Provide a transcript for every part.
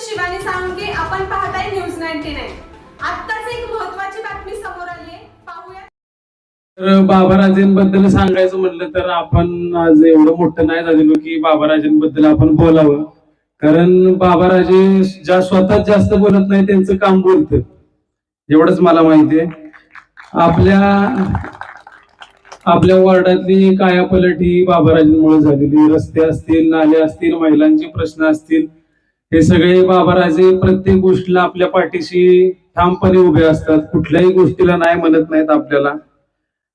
शिवानी साळुंखे, आपण पाहताय न्यूज 99। आत्ताच एक महत्त्वाची बातमी समोर आली आहे, पाहूया। तर बाबाराजेंबद्दल सांगायचं म्हटलं तर आपण आज एवढं मोठं नाही झालेलो की बाबाराजेंबद्दल आपण बोलावं, कारण बाबाराजे स्वतः जास्त बोलत नाही, त्यांचं काम बोलतं, एवढंच मला माहिती आहे। आपल्या वॉर्डातली कायापलट ही बाबाराजेंमुळे झालेली। रस्ते असतील, नाले असतील, महिलांचे प्रश्न असतील, हे सगळे बाबाराजे प्रत्येक गोष्टीला आपल्या पाठीशी ठामपणे उभे असतात, कुठल्याही गोष्टीला नाही म्हणत नाहीत आपल्याला।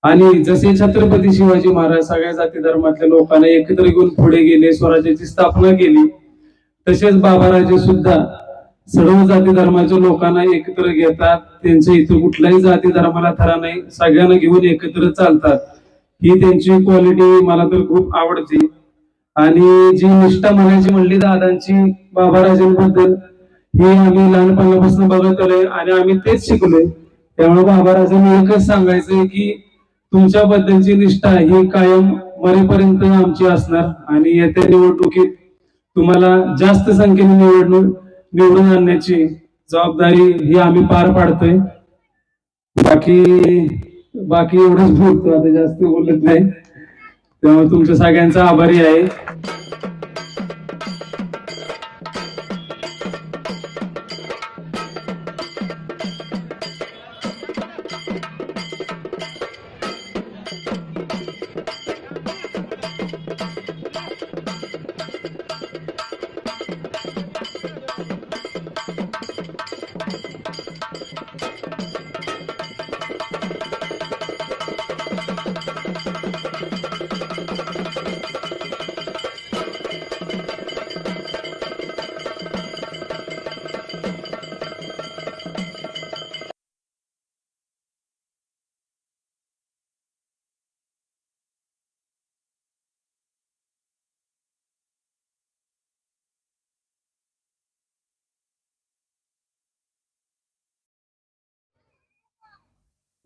आणि जसे छत्रपती शिवाजी महाराज सगळ्या जाती धर्मातल्या लोकांना एकत्र घेऊन पुढे गेले, स्वराज्याची स्थापना केली, तसेच बाबाराजे सुद्धा सर्व जाती धर्माच्या लोकांना एकत्र घेतात। त्यांच्या इथं कुठल्याही जाती धर्माला थरा नाही, सगळ्यांना घेऊन एकत्र चालतात। ही त्यांची क्वालिटी मला तर खूप आवडते। आणि जी निष्ठा म्हणायची म्हणली दादांची बाबाराजेंबद्दल, ही आम्ही लहानपणापासून बघत आलोय आणि आम्ही तेच शिकलोय। त्यामुळे बाबाराजांनी एकच सांगायचंय की तुमच्याबद्दलची निष्ठा ही कायम मरेपर्यंत आमची असणार, आणि येत्या निवडणुकीत तुम्हाला जास्त संख्येने निवडून आणण्याची जबाबदारी ही आम्ही पार पाडतोय। बाकी एवढंच बोलतो, आता जास्त बोलत नाही। त्यामुळे तुमच्या सगळ्यांचा आभारी आहे।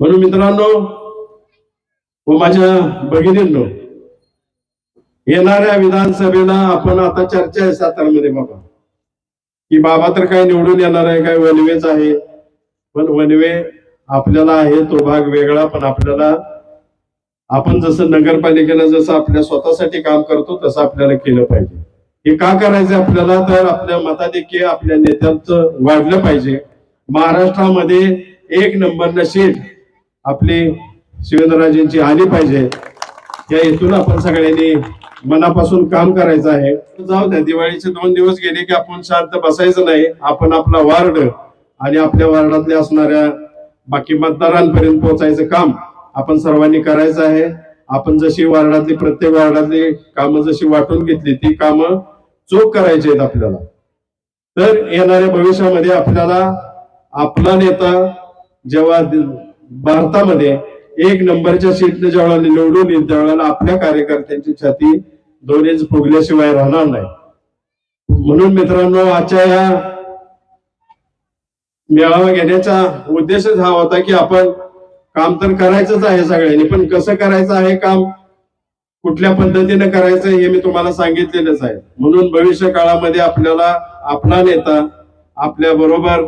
म्हणून मित्रांनो व माझ्या भगिनींनो, येणाऱ्या विधानसभेला आपण आता चर्चा आहे सातारमध्ये बाबा, की बाबा तर काय निवडून येणार आहे, काय वनवेच आहे। पण वनवे आपल्याला आहे तो भाग वेगळा, पण आपल्याला आपण जसं नगरपालिकेला जसं आपल्या स्वतःसाठी काम करतो तसं आपल्याला केलं पाहिजे। हे का करायचं आपल्याला, तर आपल्या मताधिक्य आपल्या नेत्यांचं वाढलं पाहिजे। महाराष्ट्रामध्ये एक नंबरला सीट आपली शिवेंद्रराजेंची आली पाहिजे, या हेतून आपण सगळ्यांनी मनापासून काम करायचं आहे। जाऊ द्या, दिवाळीचे 2 दिवस गेले की आपण शांत बसायचं नाही। आपण आपला वार्ड आणि आपल्या वार्डातले असणाऱ्या बाकी मतदारांपर्यंत पोहोचायचं काम आपण सर्वांनी करायचं आहे। आपण जशी वार्डातली प्रत्येक वार्डातली कामं जशी वाटून घेतली, ती कामं चोख करायची आहेत आपल्याला। तर येणाऱ्या भविष्यामध्ये आपल्याला आपला नेता जेव्हा भारतामध्ये 1 नंबरच्या सीटने जेव्हा निवडून येईल, त्यावेळेला आपल्या कार्यकर्त्यांची छाती 2 इंच फुगल्याशिवाय राहणार नाही। म्हणून मित्रांनो, आजच्या या मेळावा घेण्याचा उद्देशच हा होता की आपण काम तर करायचंच आहे सगळ्यांनी, पण कसं करायचं आहे काम, कुठल्या पद्धतीने करायचं हे मी तुम्हाला सांगितलेलंच आहे। म्हणून भविष्य काळामध्ये आपल्याला आपला नेता आपल्या बरोबर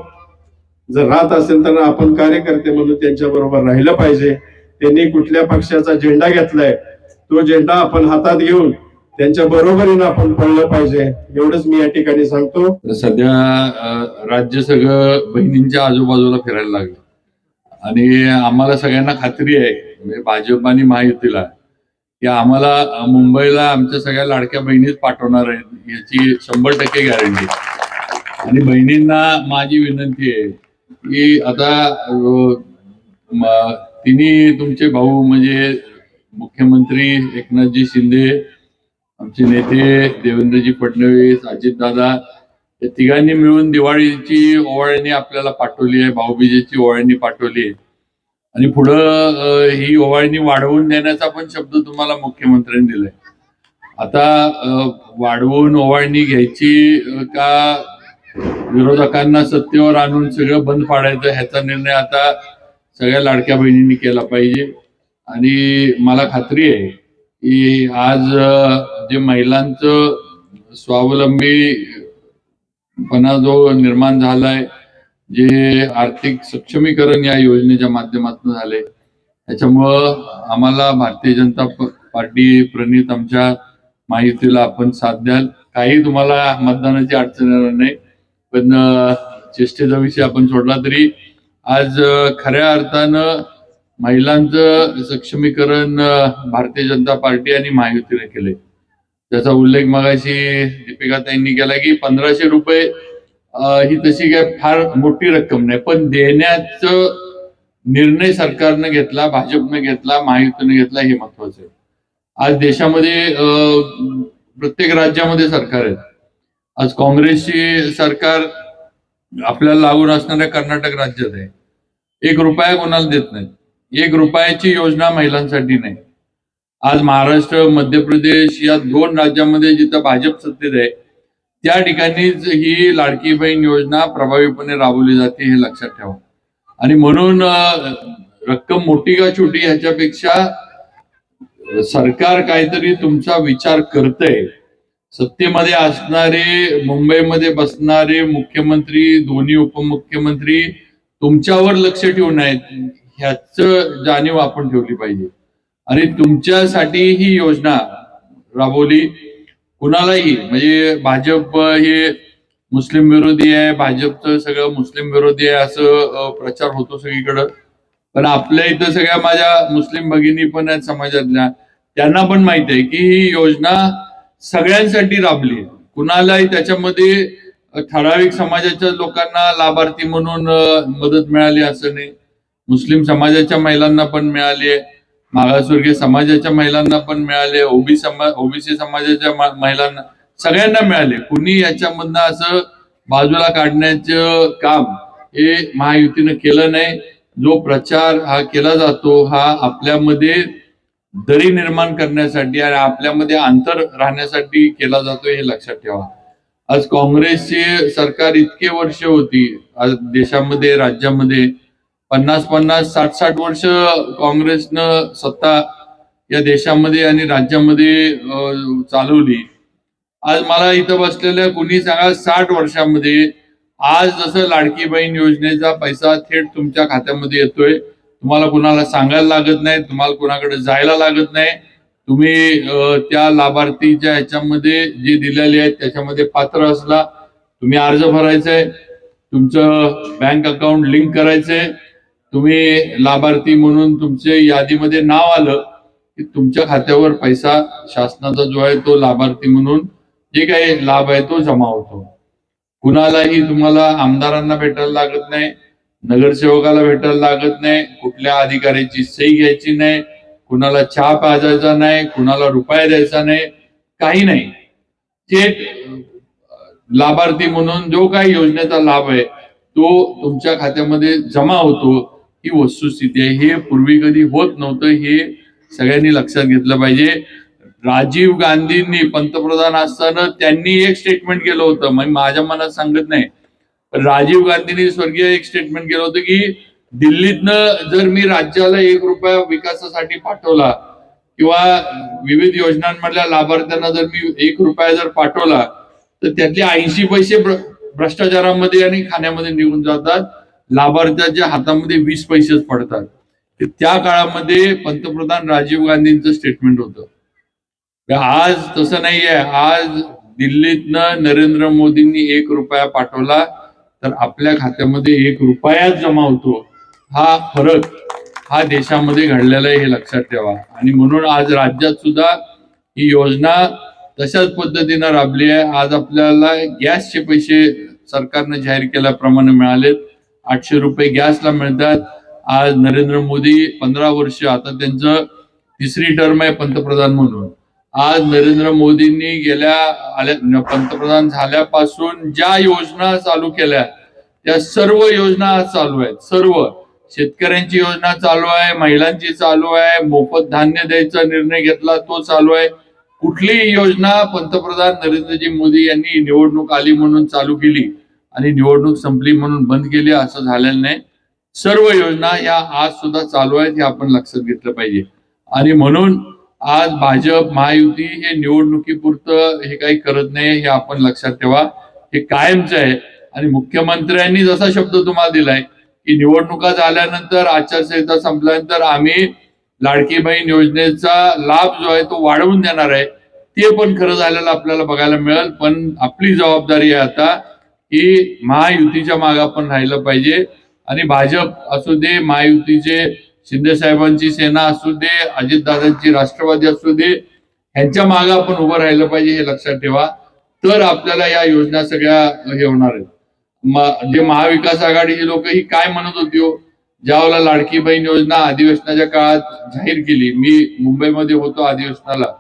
जर राहत असेल तर आपण कार्यकर्ते म्हणून त्यांच्या बरोबर राहिलं पाहिजे। त्यांनी कुठल्या पक्षाचा झेंडा घेतलाय, तो झेंडा आपण हातात घेऊन त्यांच्या बरोबरीने आपण पळलं पाहिजे, एवढंच मी या ठिकाणी सांगतो। सध्या राज्य सगळं बहिणींच्या आजूबाजूला फिरायला लागलं, आणि आम्हाला सगळ्यांना खात्री आहे, म्हणजे भाजप आणि महायुतीला, की आम्हाला मुंबईला आमच्या सगळ्या लाडक्या बहिणीच पाठवणार आहेत याची 100% गॅरंटी। आणि बहिणींना माझी विनंती आहे की आता तिन्ही तुमचे भाऊ म्हणजे मुख्यमंत्री एकनाथजी शिंदे, आमचे नेते देवेंद्रजी फडणवीस, अजितदादा, या तिघांनी मिळून दिवाळीची ओवाळणी आपल्याला पाठवली आहे, भाऊबीजेची ओवाळणी पाठवली आहे, आणि पुढं ही ओवाळणी वाढवून देण्याचा पण शब्द तुम्हाला मुख्यमंत्र्यांनी दिलाय। आता वाढवून ओवाळणी घ्यायची का विरोधकांना सत्तेवर आणून सगळं बंद पाडायचं, ह्याचा निर्णय आता सगळ्या लाडक्या बहिणींनी केला पाहिजे। आणि मला खात्री आहे की आज जे महिलांचं स्वावलंबी पणा जो निर्माण झालाय, जे आर्थिक सक्षमीकरण या योजनेच्या माध्यमातून झाले, त्याच्यामुळं आम्हाला भारतीय जनता पार्टी प्रणित आमच्या माहितीला आपण साथ द्याल. काही तुम्हाला मतदानाची अडचण येणार नाही, पण चेष्टेचा विषय आपण सोडला तरी आज खऱ्या अर्थानं महिलांचं सक्षमीकरण भारतीय जनता पार्टी आणि महायुतीने केले. त्याचा उल्लेख मगाशी दीपिकाताईंनी केला की 1500 रुपये ही तशी काय फार मोठी रक्कम नाही, पण देण्याचं निर्णय सरकारनं घेतला, भाजपनं घेतला, महायुतीने घेतला, हे महत्वाचं आहे. आज देशामध्ये प्रत्येक राज्यामध्ये सरकार आहेत. आज काँग्रेसची सरकार आपल्याला लागून असणाऱ्या कर्नाटक राज्यात आहे. 1 रुपया कोणाला देत नाहीत. 1 रुपयाची योजना महिलांसाठी नाही. आज महाराष्ट्र, मध्य प्रदेश या 2 राज्यांमध्ये जिथं भाजप सत्तेत आहे त्या ठिकाणीच ही लाडकी बहीण योजना प्रभावीपणे राबवली जाते, हे लक्षात ठेवा. आणि म्हणून रक्कम मोठी का छोटी ह्याच्यापेक्षा सरकार काहीतरी तुमचा विचार करतंय. सत्तेमध्ये असणारे, मुंबईमध्ये बसणारे मुख्यमंत्री, दोन्ही उपमुख्यमंत्री तुमच्यावर लक्ष ठेवून आहेत, ह्याचं जाणीव आपण ठेवली पाहिजे. आणि तुमच्यासाठी ही योजना राबवली. कुणालाही, म्हणजे भाजप हे मुस्लिम विरोधी आहे, भाजपचं सगळं मुस्लिम विरोधी आहे असं प्रचार होतो सगळीकडं. पण आपल्या इथं सगळ्या माझ्या मुस्लिम भगिनी पण आहेत समाजातल्या, त्यांना पण माहिती आहे की ही योजना सगळ्यांसाठी राबली. कुणालाही त्याच्यामध्ये ठराविक समाजाच्या लोकांना लाभार्थी म्हणून मदत मिळाली असं नाही. मुस्लिम समाजाच्या महिलांना पण मिळाली आहे, मागासवर्गीय समाजाच्या महिलांना पण मिळाले, ओबीसी समाजाच्या महिलांना, सगळ्यांना मिळाले. कुणी याच्यामधनं असं बाजूला काढण्याचं काम हे महायुतीनं केलं नाही. जो प्रचार हा केला जातो हा आपल्यामध्ये दरी निर्माण करण्यासाठी आणि आपल्यामध्ये अंतर राहण्यासाठी केला जातो, हे लक्षात ठेवा. आज काँग्रेसची सरकार इतके वर्ष होती आज देशामध्ये, राज्यामध्ये 50-50, 60-60 वर्ष काँग्रेसनं सत्ता या देशामध्ये आणि राज्यामध्ये चालवली. आज मला इथं बसलेल्या कुणी सांगा 60 वर्षामध्ये आज जसं लाडकी बहीण योजनेचा पैसा थेट तुमच्या खात्यामध्ये येतोय, तुम्हाला कुणाला सांगायला लागत नाही, तुम्हाला कुणाकडे जायला लागत नाही. तुम्ही त्या लाभार्थीच्या ह्याच्यामध्ये जे दिलेले आहेत त्याच्यामध्ये पात्र असला, तुम्ही अर्ज भरायचाय, तुमचं बँक अकाउंट लिंक करायचंय, तुम्ही लाभार्थी म्हणून तुमच्या यादीमध्ये नाव आलं की तुमच्या खात्यावर पैसा शासनाचा जो आहे तो लाभार्थी म्हणून जे काही लाभ आहे तो जमा होतो. कुणालाही, तुम्हाला आमदारांना भेटायला लागत नाही, नगरसेवकाला भेटायला लागत नाही, कुठल्या अधिकाऱ्याची सही घ्यायची नाही, कुणाला चहा पाजायचा नाही, कुणाला रुपया द्यायचा नाही, काही नाही. थेट लाभार्थी म्हणून जो काही योजनेचा लाभ आहे तो तुमच्या खात्यामध्ये जमा होतो, ही वस्तुस्थिती आहे. हे पूर्वी कधी होत नव्हतं, हे सगळ्यांनी लक्षात घेतलं पाहिजे. राजीव गांधींनी पंतप्रधान असताना त्यांनी एक स्टेटमेंट केलं होतं, म्हणजे माझ्या मनात सांगत नाही, पण राजीव गांधींनी स्वर्गीय एक स्टेटमेंट केलं होतं की दिल्लीतनं जर मी राज्याला 1 रुपया विकासासाठी पाठवला किंवा विविध योजनांमधल्या लाभार्थ्यांना जर मी 1 रुपया जर पाठवला तर त्यातले 80 पैसे भ्रष्टाचारामध्ये आणि खाण्यामध्ये निघून जातात, लाभार्थ्याच्या हातामध्ये 20 पैसेच पडतात. त्या काळामध्ये पंतप्रधान राजीव गांधींचं स्टेटमेंट होतं. आज तसं नाहीये. आज दिल्लीतनं नरेंद्र मोदींनी 1 रुपया पाठवला तर आपल्या खात्यामध्ये 1 रुपयाच जमा होतो. हा फरक हा देशामध्ये घडलेला आहे, हे लक्षात ठेवा. आणि म्हणून आज राज्यात सुद्धा ही योजना तशाच पद्धतीनं राबली आहे. आज आपल्याला गॅसचे पैसे सरकारने जाहीर केल्याप्रमाणे मिळालेत. 800 रुपये गॅसला मिळतात. आज नरेंद्र मोदी 15 वर्ष, आता त्यांचं 3री टर्म आहे पंतप्रधान म्हणून. आज नरेंद्र मोदींनी पंतप्रधान झाल्यापासून ज्या योजना चालू केल्या त्या सर्व योजना आज चालू आहेत. सर्व शेतकऱ्यांची योजना चालू आहे, महिलांची चालू आहे, मोफत धान्य द्यायचा निर्णय घेतला तो चालू आहे. कुठलीही योजना पंतप्रधान नरेंद्रजी मोदी यांनी निवडणूक आली म्हणून चालू केली आणि निवडणूक संपली म्हणून बंद केली असं झालेलं नाही. सर्व योजना या आज सुद्धा चालू आहेत, हे आपण लक्षात घेतलं पाहिजे. आणि म्हणून आज भाजप महायुती हे निवडणुकीपुरतं हे काही करत नाही, हे आपण लक्षात ठेवा. हे कायमचं आहे. आणि मुख्यमंत्र्यांनी जसा शब्द तुम्हाला दिलाय की निवडणुका झाल्यानंतर, आचारसंहिता संपल्यानंतर आम्ही लाडकी बहीण योजनेचा लाभ जो आहे तो वाढवून देणार आहे, ते पण खरं झालेलं आपल्याला बघायला मिळेल. पण आपली जबाबदारी आहे आता की महायुतीच्या मागे आपण राहिलं पाहिजे. आणि भाजप असू दे, महायुतीचे शिंदे साहेबांची सेना असू दे, अजितदादांची राष्ट्रवादी असू दे, ह्यांच्या मागे आपण उभं राहिलं पाहिजे, हे लक्षात ठेवा. तर आपल्याला या योजना सगळ्या हे होणार आहेत. जे महाविकास आघाडीची लोक ही काय म्हणत होती हो, ज्यावेळेला लाडकी बहीण योजना अधिवेशनाच्या काळात जाहीर केली, मी मुंबईमध्ये होतो अधिवेशनाला,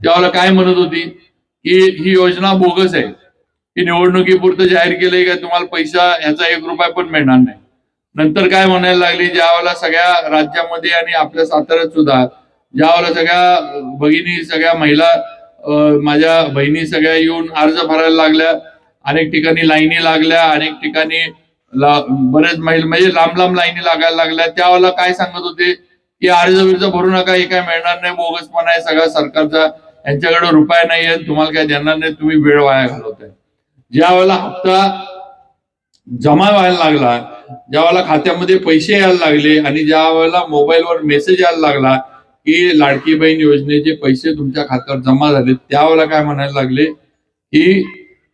त्यावेळेला काय म्हणत होती की ही योजना बोगस आहे, ही निवडणुकीपुरतं जाहीर केलंय का, तुम्हाला पैसा ह्याचा 1 रुपया पण मिळणार नाही. नंतर काय म्हणायला लागली, ज्यावेळेला सगळ्या राज्यामध्ये आणि आपल्या साताऱ्यात सुद्धा ज्यावेळेला सगळ्या भगिनी, सगळ्या महिला, माझ्या बहिणी सगळ्या येऊन अर्ज भरायला लागल्या, अनेक ठिकाणी लाईनी लागल्या, अनेक ठिकाणी बरेच महिला म्हणजे लांब लांब लाईनी लागायला लागल्या, त्यावेळेला काय सांगत होते की अर्ज बिर्ज भरू नका, हे काय मिळणार नाही, बोगसपणा आहे सगळा सरकारचा, यांच्याकडे रुपया नाही आहे, तुम्हाला काय देणार नाही, तुम्ही वेळ वाया घालवताय. ज्या वेळेला हप्ता जमा व्हायला लागला, ज्या वेळेला खात्यामध्ये पैसे यायला लागले आणि ज्या वेळेला मोबाईलवर मेसेज यायला लागला की लाडकी बहीण योजनेचे पैसे तुमच्या खात्यावर जमा झाले, त्यावेळेला काय म्हणायला लागले की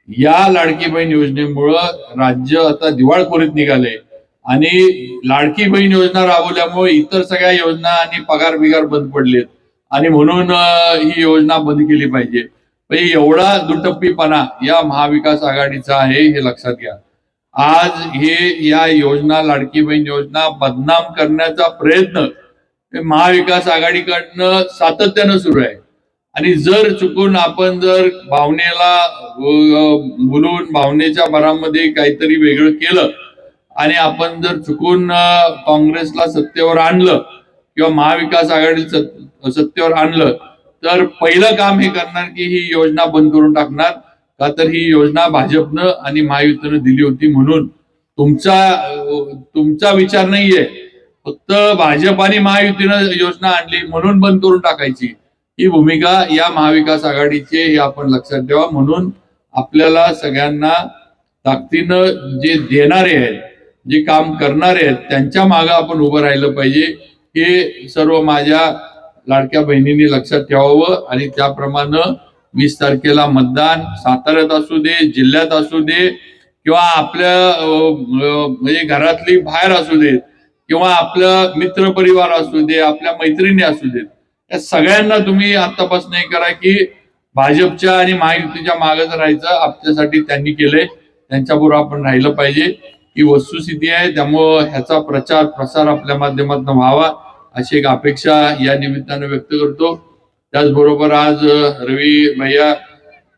या लाडकी बहीण योजनेमुळं राज्य आता दिवाळखोरीत निघाले आणि लाडकी बहीण योजना राबवल्यामुळे इतर सगळ्या योजना आणि पगार बिगार बंद पडलेत आणि म्हणून ही योजना बंद केली पाहिजे. एवढा दुटप्पीपणा या महाविकास आघाडीचा आहे, हे लक्षात घ्या. आज हे या योजना, लाडकी बहीण योजना बदनाम करण्याचा प्रयत्न महाविकास आघाडीकडनं सातत्यानं सुरू आहे. आणि जर चुकून आपण जर भावनेला बोलून भावनेच्या भरामध्ये काहीतरी वेगळं केलं आणि आपण जर चुकून काँग्रेसला सत्तेवर आणलं किंवा महाविकास आघाडी सत्तेवर आणलं, तर पहिलं काम हे करणार की ही योजना बंद करून टाकणार. का तर ही योजना भाजपनं आणि महायुतीनं दिली होती म्हणून. तुमचा विचार नाहीये, फक्त भाजप आणि महायुतीनं योजना आणली म्हणून बंद करून टाकायची, ही भूमिका या महाविकास आघाडीची, हे आपण लक्षात ठेवा. म्हणून आपल्याला सगळ्यांना ताकदीनं जे देणारे आहेत, जे काम करणारे आहेत, त्यांच्या मागे आपण उभं राहिलं पाहिजे, हे सर्व माझ्या लाडक्या बहिणींनी लक्षात ठेवावं. आणि त्याप्रमाणे 20 तारखेला मतदान साताऱ्यात असू दे, जिल्ह्यात असू दे, किंवा आपल्या म्हणजे घरातली बाहेर असू देत, किंवा आपलं मित्र परिवार असू दे, आपल्या मैत्रिणी असू देत, या सगळ्यांना तुम्ही आतापासून हे करा की भाजपच्या आणि महायुतीच्या मागच राहायचं. आपल्यासाठी त्यांनी केलंय, त्यांच्याबरोबर आपण राहिलं पाहिजे, ही वस्तुस्थिती आहे. त्यामुळं ह्याचा प्रचार प्रसार आपल्या माध्यमातून व्हावा अशी एक अपेक्षा या निमित्तानं व्यक्त करतो. त्याचबरोबर आज रवी भैया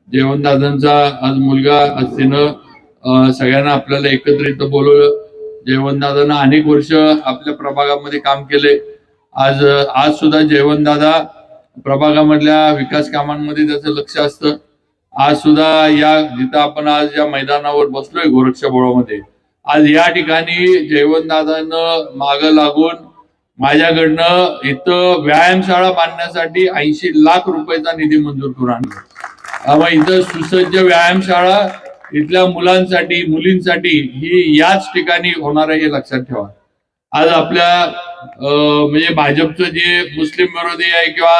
जयवंतदादांचा आज मुलगा असतीनं सगळ्यांना आपल्याला एकत्रित बोलवलं. जयवंतदादांना अनेक वर्ष आपल्या प्रभागामध्ये काम केले. आज सुद्धा जयवंतदादा प्रभागामधल्या विकास कामांमध्ये त्याचं लक्ष असतं. आज सुद्धा या जिथं आपण आज या मैदानावर बसलोय गोरक्षबोळामध्ये, आज या ठिकाणी जयवंतदादांना मागं लागून माझ्याकडनं इथं व्यायामशाळा बांधण्यासाठी 80 लाख रुपयाचा निधी मंजूर करून आणला. इथं सुसज्ज व्यायामशाळा इथल्या मुलांसाठी, मुलींसाठी ही याच ठिकाणी होणार आहे, हे लक्षात ठेवा. आज आपल्या म्हणजे भाजपचं जे मुस्लिम विरोधी आहे, किंवा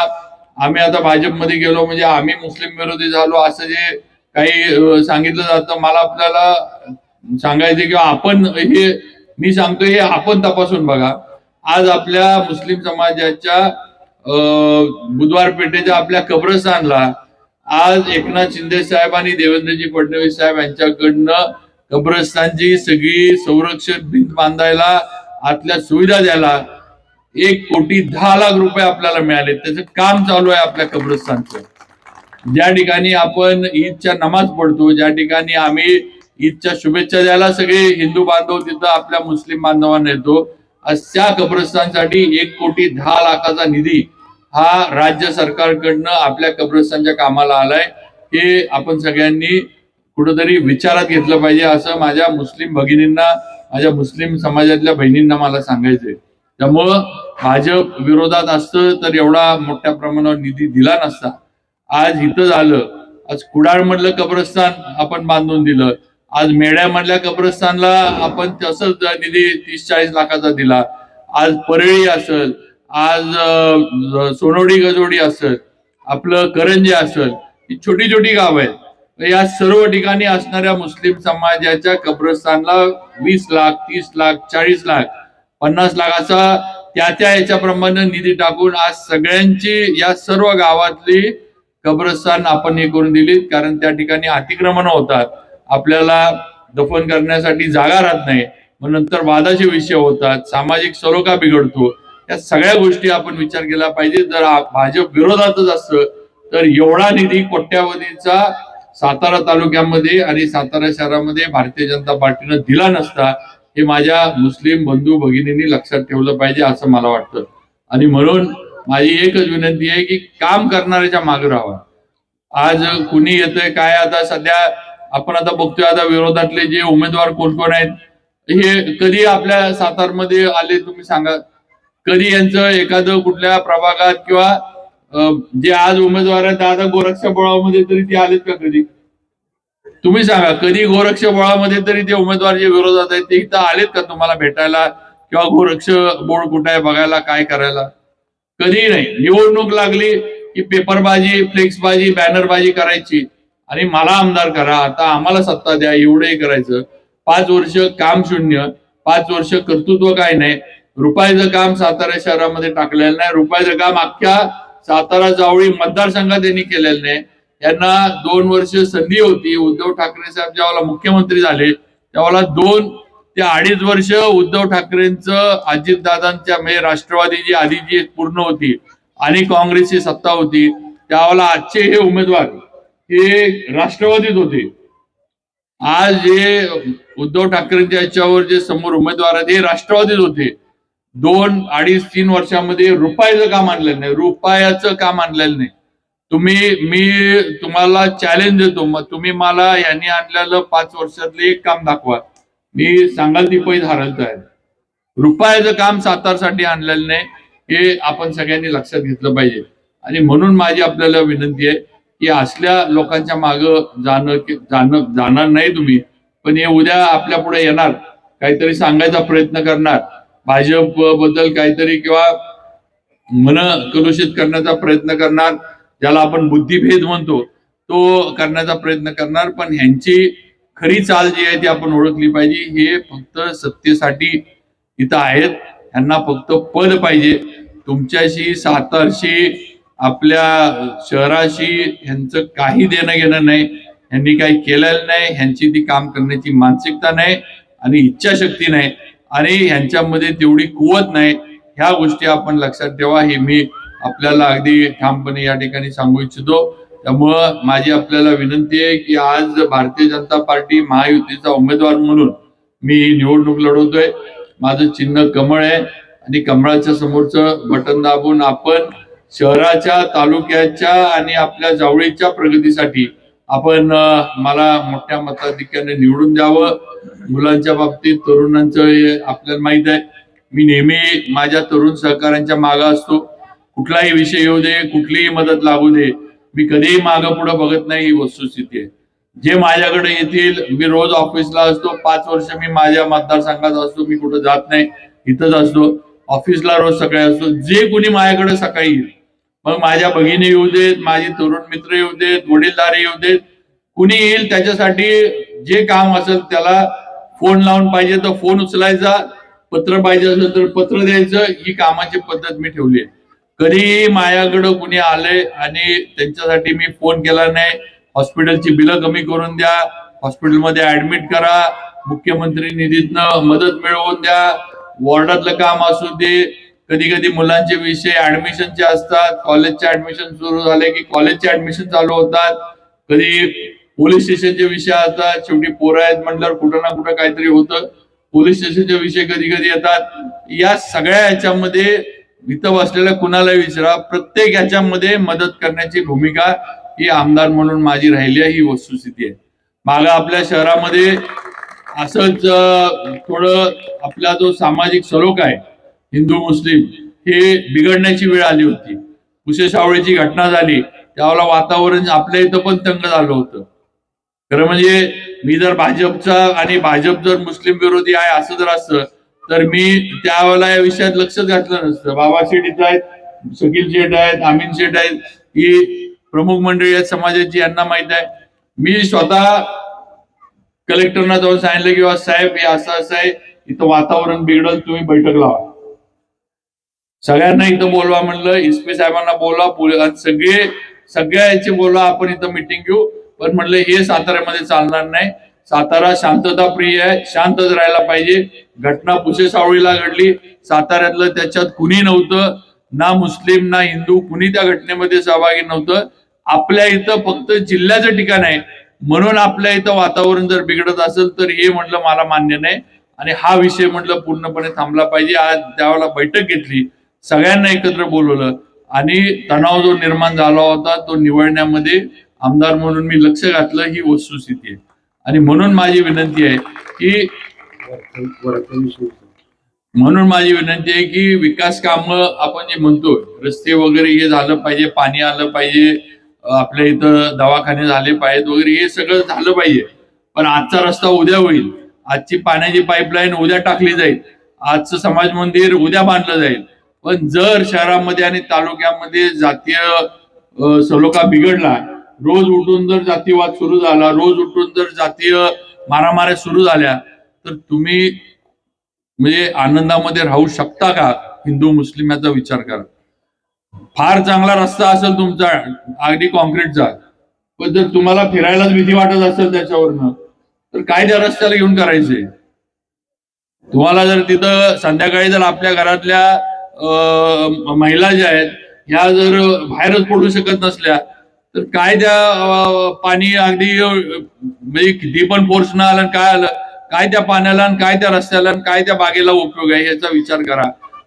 आम्ही आता भाजपमध्ये गेलो म्हणजे आम्ही मुस्लिम विरोधी झालो असं जे काही सांगितलं जातं, मला आपल्याला सांगायचं किंवा आपण हे मी सांगतो हे आपण तपासून बघा. आज आपल्या मुस्लिम समाजाच्या बुधवार पेठेच्या आपल्या कब्रस्तानला आज एकनाथ शिंदे साहेब आणि देवेंद्रजी फडणवीस साहेब यांच्याकडनं कब्रस्तानची सगळी संरक्षण भिंत बांधायला, आतल्या सुविधा द्यायला 1,10,00,000 रुपये आपल्याला मिळाले. त्याचं काम चालू आहे आपल्या कब्रस्तानचं. ज्या ठिकाणी आपण ईदच्या नमाज पडतो, ज्या ठिकाणी आम्ही ईदच्या शुभेच्छा द्यायला सगळे हिंदू बांधव तिथं आपल्या मुस्लिम बांधवांना येतो, त्या कब्रस्तानसाठी 1,10,00,000 निधी हा राज्य सरकारकडनं आपल्या कब्रस्तानच्या कामाला आलाय. हे आपण सगळ्यांनी कुठंतरी विचारात घेतलं पाहिजे, असं माझ्या मुस्लिम भगिनींना, माझ्या मुस्लिम समाजातल्या बहिणींना मला सांगायचंय. त्यामुळं भाजप विरोधात असतं तर एवढा मोठ्या प्रमाणावर निधी दिला नसता. आज इथं झालं आज कुडाळमधलं कब्रस्तान आपण बांधून दिलं. आज मेढ्यामधल्या कब्रस्तानला आपण तसंच निधी 30-40 लाखाचा दिला. आज परळी असेल, आज सोनवडी गजोडी असेल, आपलं करंजे असेल, ही छोटी छोटी गाव आहेत. या सर्व ठिकाणी असणाऱ्या मुस्लिम समाजाच्या कब्रस्तानला 20 लाख, 30 लाख, 40 लाख, 50 लाखाचा त्या याच्याप्रमाणे निधी टाकून आज सगळ्यांची या सर्व गावातली कब्रस्तान आपण हे करून दिलीत. कारण त्या ठिकाणी अतिक्रमण होतात, आपल्याला दफन करण्यासाठी जागा राहत नाही, मग नंतर वादाचे विषय होतात, सामाजिक सलोखा बिघडतो. या सगळ्या गोष्टी आपण विचार केला पाहिजे. जर भाजप विरोधातच असतं तर एवढा निधी कोट्यावधीचा सातारा तालुक्यामध्ये आणि सातारा शहरामध्ये भारतीय जनता पार्टीनं दिला नसता. हे माझ्या मुस्लिम बंधू भगिनींनी लक्षात ठेवलं पाहिजे असं मला वाटतं. आणि म्हणून माझी एकच विनंती आहे की काम करणाऱ्याच्या मागे राहावं. आज कुणी येतंय काय, आता सध्या आपण आता बघतोय, आता विरोधातले जे उमेदवार कोण कोण आहेत हे कधी आपल्या सातारमध्ये आले तुम्ही सांगा. कधी यांचं एखादं कुठल्या प्रभागात किंवा जे आज उमेदवार आहेत दादा गोरक्ष बोळामध्ये तरी ते आलेत का कधी? तुम्ही सांगा, कधी गोरक्ष बोळामध्ये तरी ते उमेदवार जे विरोधात आहेत ते इथं आलेत का तुम्हाला भेटायला किंवा गोरक्ष बोळ कुठं आहे बघायला, काय करायला? कधी नाही. निवडणूक लागली की पेपरबाजी, फ्लेक्सबाजी, बॅनरबाजी करायची आणि मला आमदार करा, आता आम्हाला सत्ता द्या, एवढंही करायचं. 5 वर्ष काम शून्य, 5 वर्ष कर्तृत्व काय नाही. रुपयाचं काम सातारा शहरामध्ये टाकलेलं नाही. रुपयाचं काम अख्ख्या सातारा जावळी मतदारसंघात त्यांनी केलेलं नाही. यांना 2 वर्ष संधी होती. उद्धव ठाकरे साहेब ज्यावेळेला मुख्यमंत्री झाले त्यावेळेला 2 ते 2.5 वर्ष उद्धव ठाकरेंचं अजितदादांच्या म्हणजे राष्ट्रवादीची आधी जी पूर्ण होती आणि काँग्रेसची सत्ता होती त्यावेळेला आजचे हे उमेदवार हे राष्ट्रवादीत होते. आज जे उद्धव ठाकरेंच्या याच्यावर जे समोर उमेदवार आहेत हे राष्ट्रवादीत होते. 2, 2.5, 3 वर्षामध्ये रुपयाचं काम आणलेलं नाही. रुपयाचं काम आणलेलं नाही. मी तुम्हाला चॅलेंज देतो, मग तुम्ही मला यांनी आणलेलं 5 वर्षातलं एक काम दाखवा, मी सांगाल ती पैज हारायला तयार. रुपयाचं काम सातारसाठी आणलेलं नाही, हे आपण सगळ्यांनी लक्षात घेतलं पाहिजे. आणि म्हणून माझी आपल्याला विनंती आहे की असल्या लोकांच्या मागं जाणार नाही तुम्ही, पण हे उद्या आपल्या पुढे येणार, काहीतरी सांगायचा प्रयत्न करणार, भाजप बद्दल काहीतरी किंवा मन कलुषित करण्याचा प्रयत्न करणार, ज्याला आपण बुद्धिभेद म्हणतो तो करण्याचा प्रयत्न करणार. पण ह्यांची खरी चाल जी आहे ती आपण ओळखली पाहिजे. हे फक्त सत्तेसाठी इथं आहेत, ह्यांना फक्त पद पाहिजे. तुमच्याशी, सातारशी, आपल्या शहराशी ह्यांचं काही देणं घेणं नाही. ह्यांनी काही केलेलं नाही. ह्यांची ती काम करण्याची मानसिकता नाही आणि इच्छाशक्ती नाही आणि ह्यांच्यामध्ये तेवढी कुवत नाही. ह्या गोष्टी आपण लक्षात ठेवा. हे मी आपल्याला अगदी ठामपणे या ठिकाणी सांगू इच्छितो. त्यामुळं माझी आपल्याला विनंती आहे की आज भारतीय जनता पार्टी महायुतीचा उमेदवार म्हणून मी निवडणूक लढवतोय. माझं चिन्ह कमळ आहे आणि कमळाच्या समोरचं बटन दाबून आपण शहराच्या, तालुक्याच्या आणि आपल्या जावळीच्या प्रगतीसाठी आपण मला मोठ्या मताधिक्याने निवडून द्यावं. मुलांच्या बाबतीत, तरुणांचं आपल्याला माहित आहे, मी नेहमी माझ्या तरुण सहकाऱ्यांच्या मागे असतो. कुठलाही विषय येऊ दे, कुठलीही मदत लागू दे, मी कधीही मागं पुढे बघत नाही. ही वस्तुस्थिती आहे. जे माझ्याकडे येतील, मी रोज ऑफिसला असतो. 5 वर्ष मी माझ्या मतदारसंघात असतो, मी कुठं जात नाही, इथंच असतो. ऑफिसला रोज सकाळी असतो. जे कोणी माझ्याकडे सकाळी येईल, मग माझ्या भगिनी येऊ देत, माझे तरुण मित्र येऊ देत, वडीलधारे येऊ देत, कुणी येईल त्याच्यासाठी जे काम असेल त्याला फोन लावून पाहिजे तर फोन उचलायचा, पत्र पाहिजे असेल तर पत्र द्यायचं. ही कामाची पद्धत मी ठेवली आहे. कधी माझ्याकडं कुणी आले आणि त्यांच्यासाठी मी फोन केला नाही. हॉस्पिटलची बिलं कमी करून द्या, हॉस्पिटलमध्ये ऍडमिट करा, मुख्यमंत्री निधीतनं मदत मिळवून द्या, वॉर्डातलं काम असू दे, कधी कधी मुलांचे विषय ऍडमिशनचे असतात, कॉलेजचे ऍडमिशन सुरू झाले की कॉलेजचे ऍडमिशन चालू होतात, कधी पोलीस स्टेशनचे विषय असतात. शेवटी पोरं आहेत म्हटल्यावर कुठं ना कुठं काहीतरी होतं. पोलीस स्टेशनचे विषय कधी कधी येतात. या सगळ्या ह्याच्यामध्ये इथं बसलेल्या कुणाला विचारा, प्रत्येक ह्याच्यामध्ये मदत करण्याची भूमिका ही आमदार म्हणून माझी राहिली आहे. ही वस्तुस्थिती आहे. मागं आपल्या शहरामध्ये असंच थोडं आपला जो सामाजिक सलोखा आहे हिंदू मुस्लिम हे बिघडण्याची वेळ आली होती. कुशेशावळीची घटना झाली. त्यावेळेला वातावरण आपल्या इथं पण तंग झालं होतं. खरं म्हणजे मी जर भाजपचा आणि भाजप जर मुस्लिम विरोधी आहे असं जर असतं तर मी त्यावेळेला या विषयात लक्षच घातलं नसतं. बाबा शेठ इथं आहेत, शकील शेठ आहेत, अमीन शेठ आहेत, ही प्रमुख मंडळी आहेत समाजाची, यांना माहित आहे. मी स्वतः कलेक्टरना जाऊन सांगितलं की साहेब हे असं असं आहे, इथं वातावरण बिघडलं, तुम्ही बैठक लावा, सगळ्यांना इथं बोलवा म्हणलं, एसपी साहेबांना बोलवा, सगळ्या याची बोलवा, आपण इथं मिटिंग घेऊ. पण म्हणलं हे साताऱ्यामध्ये चालणार नाही. सातारा शांतता प्रिय आहे, शांतच राहायला पाहिजे. घटना पुसेसावळीला घडली, साताऱ्यातलं त्याच्यात कुणी नव्हतं, ना मुस्लिम ना हिंदू, कुणी त्या घटनेमध्ये सहभागी नव्हतं. आपल्या इथं फक्त जिल्ह्याचं ठिकाण आहे म्हणून आपल्या इथं वातावरण जर बिघडत असेल तर हे म्हटलं मला मान्य नाही आणि हा विषय म्हटलं पूर्णपणे थांबला पाहिजे. आज त्यावेळेला बैठक घेतली, सगळ्यांना एकत्र बोलवलं आणि तणाव जो निर्माण झाला होता तो निवडण्यामध्ये आमदार म्हणून मी लक्ष घातलं, ही वस्तुस्थिती आहे. आणि म्हणून माझी विनंती आहे की विकास कामं आपण जे म्हणतो, रस्ते वगैरे हे झालं पाहिजे, पाणी आलं पाहिजे, आपल्या इथं दवाखाने झाले पाहिजेत वगैरे, हे सगळं झालं पाहिजे. पण आजचा रस्ता उद्या होईल, आजची पाण्याची पाईपलाईन उद्या टाकली जाईल, आजचं समाज मंदिर उद्या बांधलं जाईल. पण जर शहरामध्ये आणि तालुक्यामध्ये जातीय सलोखा बिघडला, रोज उठून जर जातीवाद सुरू झाला, रोज उठून जर जातीय मारामाऱ्या सुरू झाल्या, तर तुम्ही म्हणजे आनंदामध्ये राहू शकता का? हिंदू मुस्लिम याचा विचार करा. फार चांगला रस्ता असेल तुमचा, अगदी कॉन्क्रीटचा, पण जर तुम्हाला फिरायलाच भीती वाटत असेल त्याच्यावरनं, तर काय त्या रस्त्याला घेऊन करायचंय? तुम्हाला जर तिथं संध्याकाळी जर आपल्या घरातल्या महिला ज्या आहेत ह्या जर बाहेरच पडू शकत नसल्या तर काय त्या पाणी अगदी म्हणजे किती पण फोर्स न आलं काय आलं, काय त्या पाण्याला काय त्या रस्त्याला काय त्या बागेला उपयोग आहे याचा विचार करा.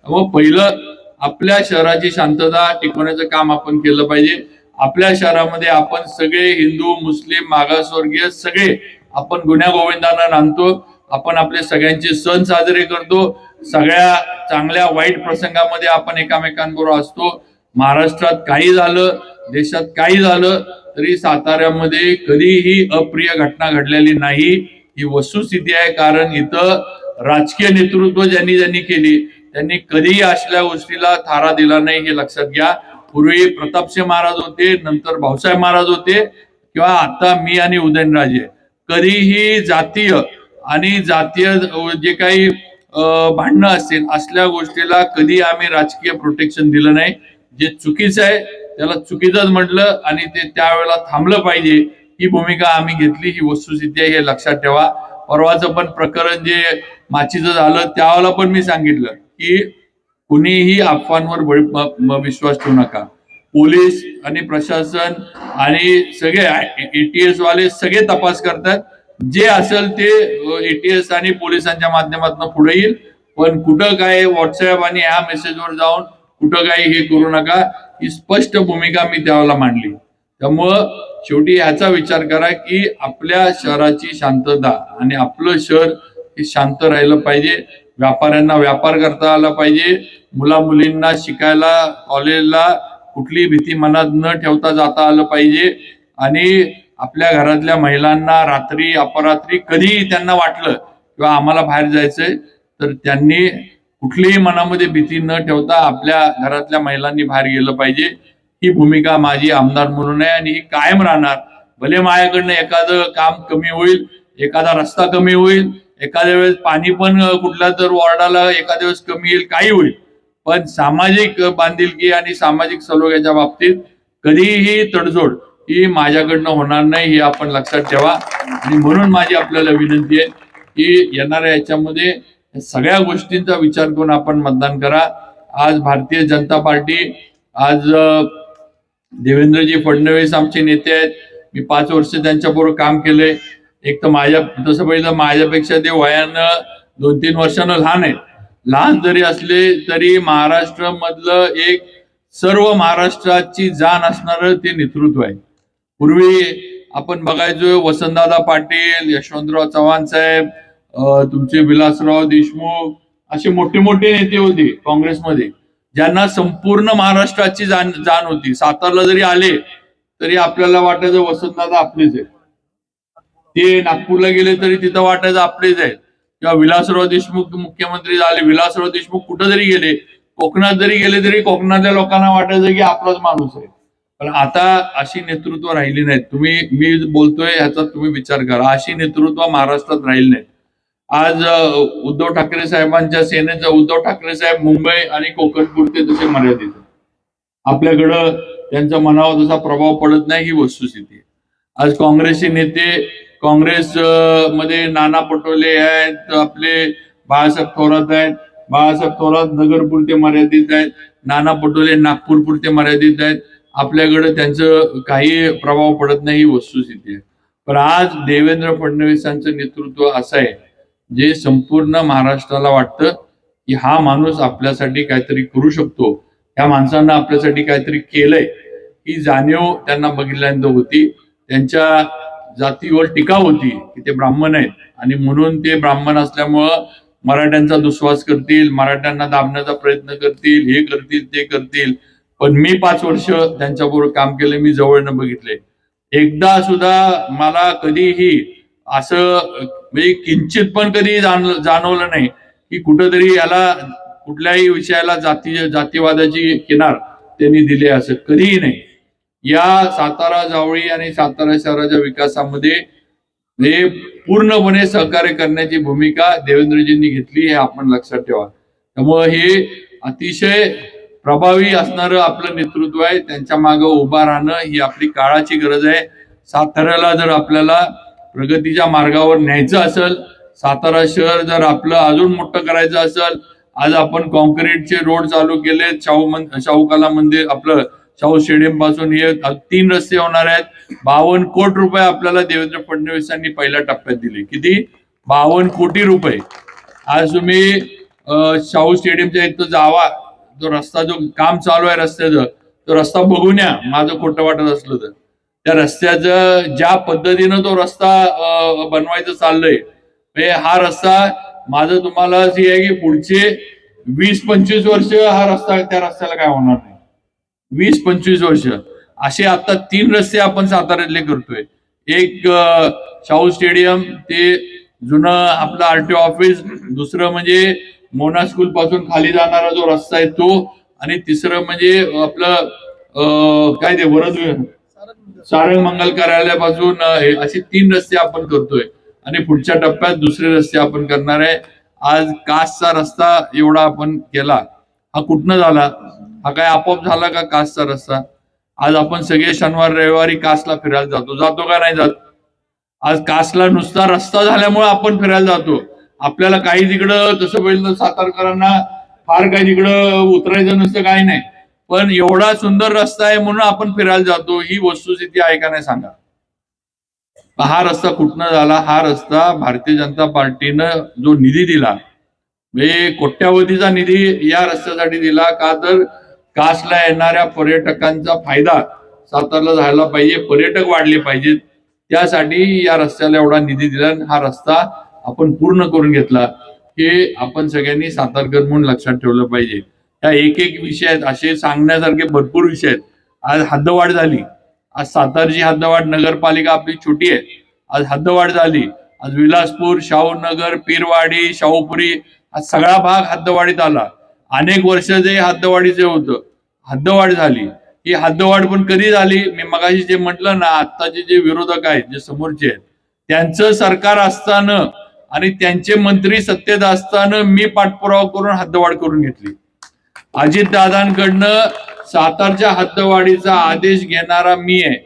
मग पहिलं आपल्या शहराची शांतता टिकवण्याचं काम आपण केलं पाहिजे. आपल्या शहरामध्ये आपण सगळे हिंदू मुस्लिम मागासवर्गीय सगळे आपण गुण्या गोविंदांना नांदतो, आपण आपले सगळ्यांचे सण साजरे करतो, सगळ्या चांगल्या वाईट प्रसंगामध्ये आपण एकामेकांबरोबर असतो. महाराष्ट्रात काही झालं, देशात काही झालं तरी साताऱ्यामध्ये कधीही अप्रिय घटना घडलेली नाही, ही वस्तुस्थिती आहे. कारण इथं राजकीय नेतृत्व ज्यांनी केली त्यांनी कधीही असल्या गोष्टीला थारा दिला नाही, हे लक्षात घ्या. पूर्वी प्रतापसिंह महाराज होते, नंतर भाऊसाहेब महाराज होते, किंवा आता मी आणि उदयनराजे, कधीही जातीय जे काही भांडणं असतील असल्या गोष्टीला कधी आम्ही राजकीय प्रोटेक्शन दिलं नाही. जे चुकीचं आहे त्याला चुकीचंच म्हटलं आणि ते त्यावेळेला थांबलं पाहिजे, ही भूमिका आम्ही घेतली, ही वस्तुस्थिती आहे, हे लक्षात ठेवा. परवाचं पण प्रकरण जे माचीचं झालं त्यावेळेला पण मी सांगितलं की कुणीही अफवांवर विश्वास ठेवू नका. पोलीस आणि प्रशासन आणि सगळे ATS वाले सगळे तपास करतात, जे असेल ते ATS आणि पोलिसांच्या माध्यमातून पुढे येईल. पण कुठं काय व्हॉट्सअप आणि ह्या मेसेजवर जाऊन कुठं काही हे करू नका, ही स्पष्ट भूमिका मी त्यावेळेला मांडली. त्यामुळं शेवटी ह्याचा विचार करा की आपल्या शहराची शांतता आणि आपलं शहर हे शांत राहिलं पाहिजे. व्यापाऱ्यांना व्यापार करता आला पाहिजे, मुला मुलींना शिकायला कॉलेजला कुठली भीती मनात न ठेवता जाता आलं पाहिजे. आणि आपल्या घरातल्या महिलांना रात्री अपरात्री कधीही त्यांना वाटलं किंवा आम्हाला बाहेर जायचंय तर त्यांनी कुठलीही मनामध्ये भीती न ठेवता आपल्या घरातल्या महिलांनी बाहेर गेलं पाहिजे. ही भूमिका माझी आमदार म्हणून आहे आणि ही कायम राहणार. भले माझ्याकडनं एखादं काम कमी होईल, एखादा रस्ता कमी होईल, एखाद्या वेळेस पाणी पण कुठल्या तर वॉर्डाला एखाद्या वेळेस कमी येईल, काही होईल, पण सामाजिक बांधिलकी आणि सामाजिक सलोख्याच्या बाबतीत कधीही तडजोड ही माझ्याकडनं होणार नाही, हे आपण लक्षात ठेवा. आणि म्हणून माझी आपल्याला विनंती आहे की येणाऱ्या याच्यामध्ये सगळ्या गोष्टींचा विचार करून आपण मतदान करा. आज भारतीय जनता पार्टी, आज देवेंद्रजी फडणवीस आमचे नेते आहेत, मी 5 वर्ष त्यांच्याबरोबर काम केलंय. एक तर तसं पहिलं माझ्यापेक्षा ते वयानं 2-3 वर्षानं लहान आहेत. लहान जरी असले तरी महाराष्ट्र मधलं एक सर्व महाराष्ट्राची जाण असणारं ते नेतृत्व आहे. पूर्वी आपण बघायचो वसंतदादा पाटील, यशवंतराव चव्हाण साहेब, तुमचे विलासराव देशमुख, असे मोठे मोठे नेते होते काँग्रेसमध्ये, ज्यांना संपूर्ण महाराष्ट्राची जाण होती. सातारला जरी आले तरी आपल्याला वाटायचं वसंतदादा आपलेच आहेत. ते नागपूरला गेले तरी तिथं वाटायचं आपलेच आहेत. किंवा विलासराव देशमुख मुख्यमंत्री झाले, विलासराव देशमुख कुठं जरी गेले, कोकणात जरी गेले तरी कोकणातल्या लोकांना वाटायचं की आपलाच माणूस आहे. पण आता अशी नेतृत्व राहिली नाहीत. मी बोलतोय ह्याचा तुम्ही विचार करा. अशी नेतृत्व महाराष्ट्रात राहिली नाहीत. आज उद्धव ठाकरे साहेबांच्या सेनेचं उद्धव ठाकरे साहेब मुंबई आणि कोकण पुरते तसे मर्यादित आहेत. आपल्याकडं त्यांच्या मनावर तसा प्रभाव पडत नाही, ही वस्तुस्थिती आहे. आज काँग्रेसचे नेते, काँग्रेस मध्ये नाना पटोले आहेत, आपले बाळासाहेब थोरात आहेत. बाळासाहेब थोरात नगरपुरते मर्यादित आहेत, नाना पटोले नागपूरपुरते मर्यादित आहेत. आपल्याकडे त्यांचं काही प्रभाव पडत नाही, ही वस्तुस्थिती आहे. पण आज देवेंद्र फडणवीसांचं नेतृत्व असं आहे जे संपूर्ण महाराष्ट्राला वाटतं की हा माणूस आपल्यासाठी काहीतरी करू शकतो, या माणसानं आपल्यासाठी काहीतरी केलंय, ही जाणीव त्यांना बघितल्यानंतर होती. त्यांच्या जातीवर टीका होती की ते ब्राह्मण आहेत आणि म्हणून ते ब्राह्मण असल्यामुळं मराठ्यांचा दुस्वास करतील, मराठ्यांना दाबण्याचा प्रयत्न करतील, हे करतील ते करतील. पण मी 5 वर्ष त्यांच्याबरोबर काम केलं, मी जवळनं बघितले. एकदा सुद्धा मला कधीही असं म्हणजे किंचित पण कधी जाणवलं नाही की कुठंतरी याला कुठल्याही विषयाला जातीवादाची किनार त्यांनी दिली, असं कधीही नाही. या सातारा जावळी आणि सातारा शहराच्या विकासामध्ये हे पूर्णपणे सहकार्य करण्याची भूमिका देवेंद्रजींनी घेतली, हे आपण लक्षात ठेवा. त्यामुळे हे अतिशय प्रभावी असणारं आपलं नेतृत्व आहे. त्यांच्या मागे उभा राहणं ही आपली काळाची गरज आहे. साताऱ्याला जर आपल्याला प्रगतीच्या मार्गावर न्यायचं असेल, सातारा शहर जर आपलं अजून मोठं करायचं असेल, आज आपण कॉन्क्रीटचे रोड चालू केले. शाहू कला मंदिर, आपलं शाहू स्टेडियम पासून हे 3 रस्ते होणार आहेत. 52 कोटी रुपये आपल्याला देवेंद्र फडणवीसांनी पहिल्या टप्प्यात दिले. किती? 52 कोटी रुपये. आज तुम्ही शाहू स्टेडियमच्या इथं जावा, जो रस्ता जो काम चालू आहे रस्त्याचं, तो रस्ता बघून या. माझं खोटं वाटत असलं तर त्या रस्त्याचं ज्या पद्धतीनं तो रस्ता बनवायचं चाललंय, हा रस्ता माझं तुम्हाला अशी आहे की पुढचे 20-25 वर्ष हा रस्ता, त्या रस्त्याला काय होणार नाही. 20-25 वर्ष असे आता 3 रस्ते आपण साताऱ्यातले करतोय. एक शाहू स्टेडियम ते जुनं आपलं आरटीओ ऑफिस, दुसरं म्हणजे मोना स्कूल पासून खाली जाणारा जो रस्ता आहे तो, आणि तिसरं म्हणजे आपलं काय ते वरद सारंग मंगल कार्यालयापासून, असे 3 रस्ते आपण करतोय. आणि पुढच्या टप्प्यात दुसरे रस्ते आपण करणार आहे. आज कासचा रस्ता एवढा आपण केला, हा कुठनं झाला? हा काय आपोआप झाला का कासचा रस्ता? आज आपण सगळे शनिवार रविवारी कासला फिरायला जातो का नाही जात? आज कासला नुसता रस्ता झाल्यामुळे आपण फिरायला जातो. आपल्याला काही तिकडं तसं पहिलं सातारकरांना फार काही तिकडं उतरायचं नसतं, काही नाही. पण एवढा सुंदर रस्ता आहे म्हणून आपण फिरायला जातो, ही वस्तुस्थिती आहे का नाही सांगा? हा रस्ता कुठनं झाला? हा रस्ता भारतीय जनता पार्टीनं जो निधी दिला, म्हणजे कोट्यावधीचा निधी या रस्त्यासाठी दिला. का तर कासला येणाऱ्या पर्यटकांचा फायदा सातारला झाला पाहिजे, पर्यटक वाढले पाहिजेत, त्यासाठी या रस्त्याला एवढा निधी दिला. हा रस्ता आपण पूर्ण करून घेतला, हे आपण सगळ्यांनी सातारकर म्हणून लक्षात ठेवलं पाहिजे. या एक विषय आहेत, असे सांगण्यासारखे भरपूर विषय आहेत. आज हद्दवाढ झाली. आज सातारची हद्दवाढ, नगरपालिका आपली छोटी आहे, आज हद्दवाढ झाली. आज विलासपूर, शाहूनगर, पीरवाडी, शाहूपुरी हा सगळा भाग हद्दवाढीत आला. अनेक वर्ष जे हद्दवाढीचे होतं, हद्दवाढ झाली. ही हद्दवाढ पण कधी झाली? मी मगाशी जे म्हटलं ना, आत्ताचे जे विरोधक आहेत, जे समोरचे आहेत, त्यांचं सरकार असताना आणि त्यांचे मंत्री सत्तेत असताना मी पाठपुरावा करून हद्दवाढ करून घेतली. अजितदादांकडनं सातारच्या हद्दवाढीचा आदेश घेणारा मी आहे.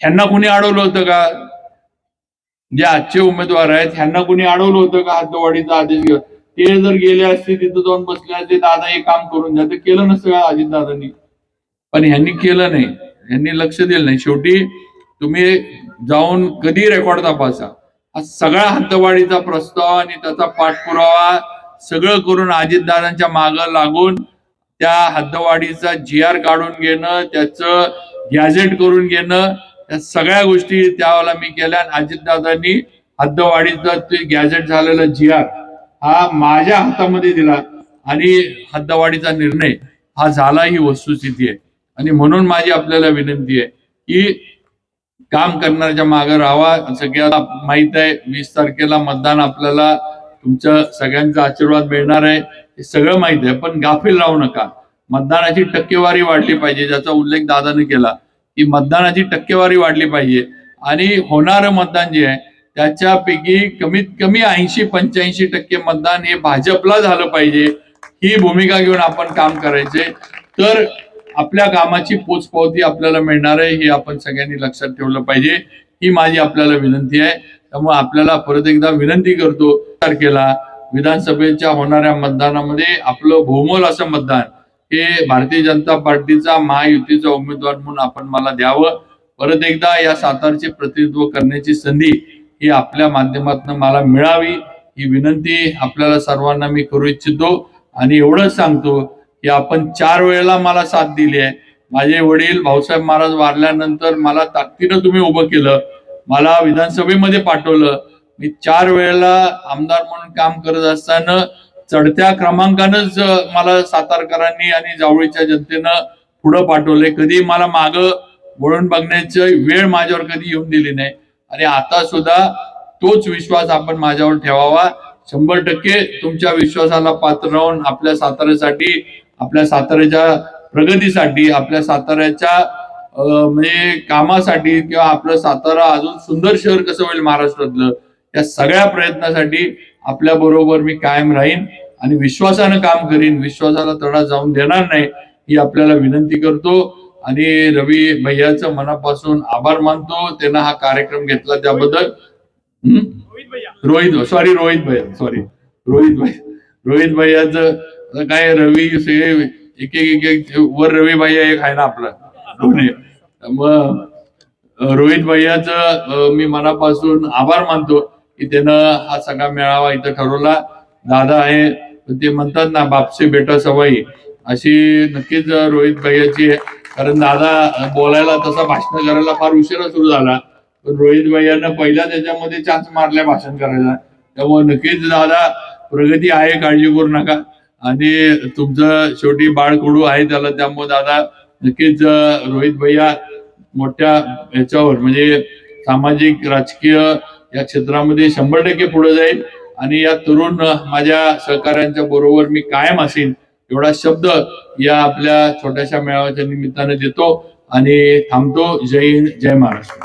ह्यांना कुणी अडवलं होतं का? जे आजचे उमेदवार आहेत ह्यांना कुणी अडवलं होतं का हद्दवाढीचा आदेश घेऊन? ते जर गेले असते तिथं जाऊन बसले असते, दादा हे काम करून द्या, तर केलं नसतं का अजितदादांनी? पण ह्यांनी केलं नाही, ह्यांनी लक्ष दिलं नाही. शेवटी तुम्ही जाऊन कधी रेकॉर्ड तपासा, हा सगळा हद्दवाढीचा प्रस्ताव आणि त्याचा पाठपुरावा सगळं करून अजितदादांच्या मागं लागून त्या हद्दवाढीचा GR काढून घेणं, त्याचं गॅझेट करून घेणं, त्या सगळ्या गोष्टी त्यावेळेला मी केल्या. अजितदादांनी हद्दवाढीचा ते गॅझेट झालेला GR हा माझ्या हातामध्ये दिला आणि हद्दवाढीचा निर्णय हा झाला, ही वस्तुस्थिती आहे. आणि म्हणून माझी आपल्याला विनंती आहे की काम करण्याच्या मागे राहावा. सगळ्याला माहित आहे 20 तारखेला मतदान आपल्याला तुमच्या सगळ्यांचा आशीर्वाद मिळणार आहे, हे सगळं माहित आहे. पण गाफील राहू नका. मतदानाची टक्केवारी वाढली पाहिजे, ज्याचा उल्लेख दादाने केला की मतदानाची टक्केवारी वाढली पाहिजे आणि होणारं मतदान जे आहे त्याच्यापैकी कमीत कमी 80-85% मतदान हे भाजपला झालं पाहिजे. ही भूमिका घेऊन आपण काम करायचे, तर आपल्या कामाची पोचपावती आपल्याला मिळणार आहे, हे आपण सगळ्यांनी लक्षात ठेवलं पाहिजे. ही माझी आपल्याला विनंती आहे. त्यामुळे आपल्याला परत एकदा विनंती करतो, तारखेला विधानसभेच्या होणाऱ्या मतदानामध्ये आपलं बहुमोल असं मतदान हे भारतीय जनता पार्टीचा महायुतीचा उमेदवार म्हणून आपण मला द्यावं. परत एकदा या सातारचे प्रतिनिधित्व करण्याची संधी ही आपल्या माध्यमातून मला मिळावी, ही विनंती आपल्याला सर्वांना मी करू इच्छितो. आणि एवढंच सांगतो की आपण 4 वेळेला मला साथ दिली आहे. माझे वडील भाऊसाहेब महाराज वारल्यानंतर मला ताकदीनं तुम्ही उभं केलं, मला विधानसभेमध्ये पाठवलं. मी 4 वेळेला आमदार म्हणून काम करत असताना चढत्या क्रमांकानंच मला सातारकरांनी आणि जावळीच्या जनतेनं पुढं पाठवलंय. कधी मला मागं वळून बघण्याची वेळ माझ्यावर कधी येऊन दिली नाही. आणि आता सुद्धा तोच विश्वास आपण माझ्यावर ठेवावा. 100% तुमच्या विश्वासाला पात्र राहून आपल्या साताऱ्यासाठी, आपल्या साताऱ्याच्या प्रगतीसाठी, आपल्या साताऱ्याच्या म्हणजे कामासाठी किंवा आपलं सातारा अजून सुंदर शहर कसं होईल महाराष्ट्रातलं, या सगळ्या प्रयत्नासाठी आपल्या बरोबर मी कायम राहीन आणि विश्वासानं काम करीन. विश्वासाला तडा जाऊन देणार नाही, ही आपल्याला विनंती करतो. आणि रवी भैयाचं मनापासून आभार मानतो, त्यांना हा कार्यक्रम घेतला त्याबद्दल. रोहित भैयाचं काय, रवी एक वर रवी भैया एक आहे ना आपला दोन्ही. मग रोहित भैयाचं मी मनापासून आभार मानतो की त्यानं हा सगळा मेळावा इथं ठरवला. दादा आहे, ते म्हणतात ना बापसे बेटा सवाई, अशी नक्कीच रोहित भैयाची आहे. कारण दादा बोलायला तसा भाषण करायला फार उशिरा सुरू झाला, पण रोहित भैयानं पहिल्या त्याच्यामध्ये चान्स मारलाय भाषण करायला. त्यामुळे नक्कीच दादा प्रगती आहे, काळजी करू नका. आणि तुमचं शेवटी बाळकडू आहे त्याला, त्यामुळे दादा नक्कीच रोहित भैया मोठ्या ह्याच्यावर म्हणजे सामाजिक राजकीय या क्षेत्रामध्ये 100% पुढे जाईल. आणि या तरुण माझ्या सहकाऱ्यांच्या बरोबर मी कायम असेन, एवढा शब्द या आपल्या छोट्याशा मेळाव्याच्या निमित्ताने देतो आणि थांबतो. जय हिंद, जय महाराष्ट्र.